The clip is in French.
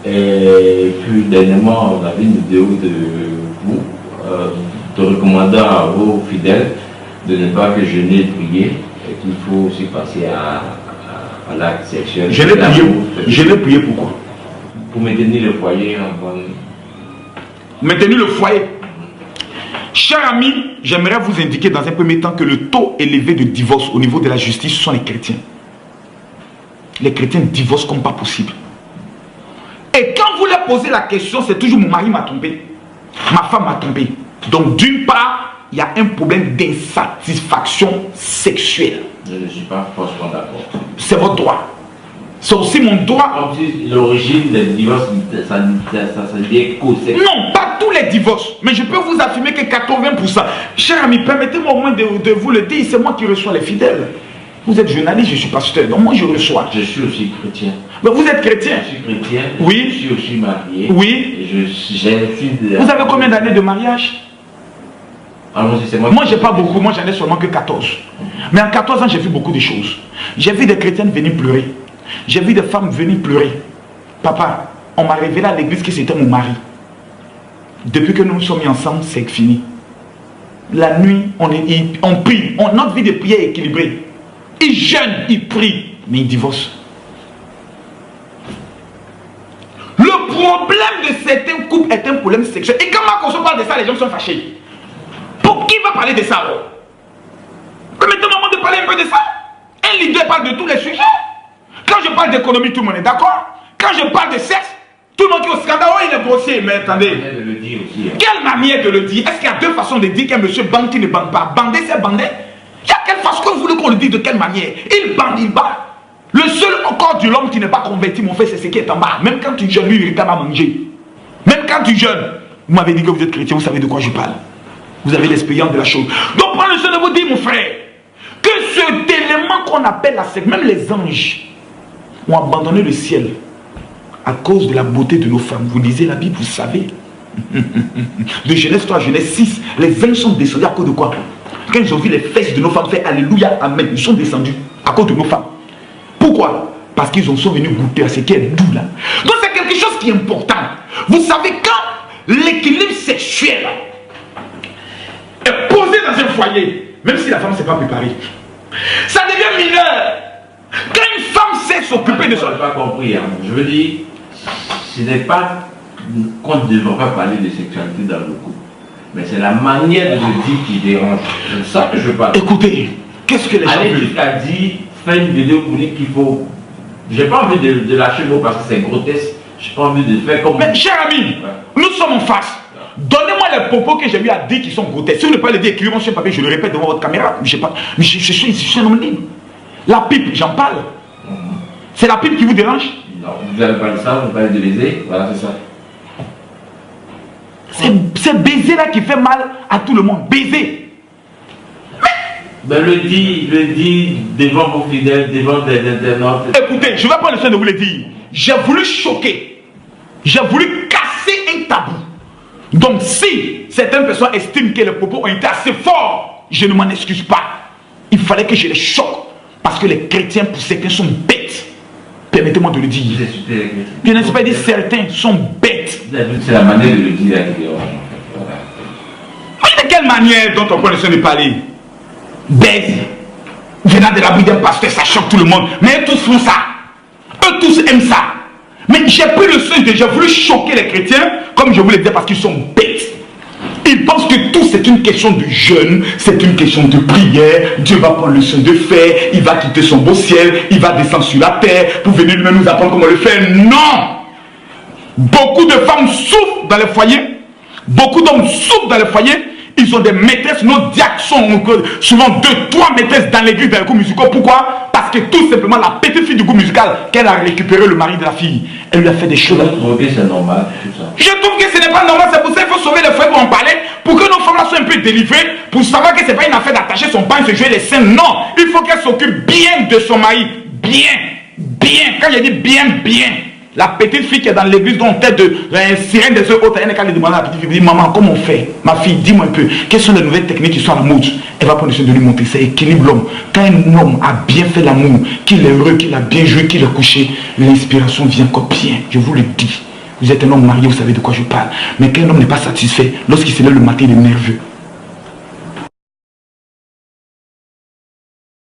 Et puis dernièrement, on a vu une vidéo de vous, de recommandant à vos fidèles de ne pas que jeûner et prier, et qu'il faut aussi passer à l'acte sexuel. Je l'ai prié pourquoi? Pour maintenir le foyer en bonne... Maintenir le foyer. Chers amis, j'aimerais vous indiquer dans un premier temps que le taux élevé de divorce au niveau de la justice sont les chrétiens. Les chrétiens divorcent comme pas possible. Et quand vous leur posez la question, c'est toujours mon mari m'a trompé, ma femme m'a trompé. Donc d'une part, il y a un problème d'insatisfaction sexuelle. Je ne suis pas forcément d'accord. C'est votre droit. C'est aussi mon droit. L'origine des divorces, ça dit co-sexe. Non, pas tous les divorces. Mais je peux vous affirmer que 80%. Cher ami, permettez-moi au moins de vous le dire. C'est moi qui reçois les fidèles. Vous êtes journaliste, je suis pasteur. Donc moi je reçois. Je suis aussi chrétien. Mais vous êtes chrétien? Je suis chrétien. Oui. Je suis aussi marié. Oui. Et vous avez combien d'années de mariage? Moi, j'ai pas beaucoup, moi j'en ai seulement que 14. Mais en 14 ans, j'ai vu beaucoup de choses. J'ai vu des chrétiennes venir pleurer. J'ai vu des femmes venir pleurer. Papa, on m'a révélé à l'église que c'était mon mari. Depuis que nous nous sommes mis ensemble, c'est fini. La nuit, on prie. Notre vie de prière est équilibrée. Il jeûne, il prie, mais il divorce. Le problème de certains couples est un problème sexuel. Et quand Marc parle de ça, les gens sont fâchés. Pour qui va parler de ça alors? Permettez-moi de parler un peu de ça. Un leader parle de tous les sujets. Quand je parle d'économie, tout le monde est d'accord. Quand je parle de sexe, tout le monde est au scandale. Oh, il est grossier, mais attendez. Quelle manière de le dire? Est-ce qu'il y a deux façons de dire qu'un monsieur bande qui ne bande pas? Bander, c'est bander. Il y a quelle façon que vous voulez qu'on le dise de quelle manière? Il bande, il bat. Le seul corps de l'homme qui n'est pas converti, mon frère, c'est ce qui est en bas. Même quand tu jeûnes, lui, il t'a à manger. Même quand tu jeûnes, vous m'avez dit que vous êtes chrétien, vous savez de quoi je parle. Vous avez l'expérience de la chose. Donc, prends le soin de vous dire, mon frère, que cet élément qu'on appelle la secte, même les anges ont abandonné le ciel à cause de la beauté de nos femmes. Vous lisez la Bible, vous savez. De Genèse 3 à Genèse 6, les anges sont descendus à cause de quoi? Quand ils ont vu les fesses de nos femmes faire Alléluia, Amen, ils sont descendus à cause de nos femmes. Pourquoi? Parce qu'ils sont venus goûter à ce qui est doux là. Donc c'est quelque chose qui est important. Vous savez, quand l'équilibre sexuel est posé dans un foyer, même si la femme ne s'est pas préparée, ça devient mineur. Quand une femme sait s'occuper de ça. Je n'ai pas compris. Hein. Je veux dire, ce n'est pas qu'on ne devrait pas parler de sexualité dans le couple. Mais c'est la manière de le dire qui dérange. C'est ça que je parle. Écoutez, qu'est-ce que les gens veulent? Jusqu'à dire, faire une vidéo pour dire qu'il faut... J'ai pas envie de lâcher le mot parce que c'est grotesque. J'ai pas envie de faire comme... Mais cher ami, nous sommes en face. Donnez-moi les propos que j'ai eu à dire qui sont grotesques. Si vous ne pouvez pas le dire, écrivez-moi sur papier, je le répète devant votre caméra. Je suis un homme libre. La pipe, j'en parle. C'est la pipe qui vous dérange? Non, vous avez parlé de ça, vous parlez de baiser. Voilà, c'est ça. C'est baiser là qui fait mal à tout le monde. Baiser. Ben le dit devant vos fidèles, devant des internautes. Écoutez, je vais prendre le soin de vous le dire. J'ai voulu choquer. J'ai voulu casser un tabou. Donc si certaines personnes estiment que les propos ont été assez forts, je ne m'en excuse pas. Il fallait que je les choque. Parce que les chrétiens, pour certains, sont bêtes. Permettez-moi de le dire. Je ne sais pas dire certains sont bêtes. C'est la manière de le dire. Mais de quelle manière dont on prend le soin de parler? Bête. Venant de la Bible d'un pasteur, ça choque tout le monde. Mais eux tous font ça. Eux tous aiment ça. Mais j'ai pris le soin de... J'ai voulu choquer les chrétiens, comme je vous le disais, parce qu'ils sont bêtes. Ils pensent que tout c'est une question de jeûne, c'est une question de prière. Dieu va prendre le soin de faire, il va quitter son beau ciel, il va descendre sur la terre pour venir lui-même nous apprendre comment le faire. Non! Beaucoup de femmes souffrent dans les foyers, beaucoup d'hommes souffrent dans les foyers. Ils ont des maîtresses, nos diacres sont souvent 2-3 maîtresses dans l'église dans les cours musicaux. Pourquoi? Parce que tout simplement la petite fille du groupe musical, qu'elle a récupéré le mari de la fille, elle lui a fait des choses. Je trouve que c'est normal, tout ça. Je trouve que ce n'est pas normal, c'est pour ça qu'il faut sauver les foyers pour en parler, pour que nos femmes là soient un peu délivrées, pour savoir que ce n'est pas une affaire d'attacher son pain et se jouer les seins. Non, il faut qu'elle s'occupe bien de son mari. Bien. Quand je dis bien. La petite fille qui est dans l'église dont tête de sirène des autres, elle n'a qu'à lui demander à la petite fille, maman, comment on fait? Ma fille, dis-moi un peu, quelles sont les nouvelles techniques qui sont à la mode? Elle va prendre soin de lui montrer. Ça équilibre l'homme. Quand un homme a bien fait l'amour, qu'il est heureux, qu'il a bien joué, qu'il est couché, l'inspiration vient encore bien. Je vous le dis. Vous êtes un homme marié, vous savez de quoi je parle. Mais quand un homme n'est pas satisfait, lorsqu'il se lève le matin, il est nerveux.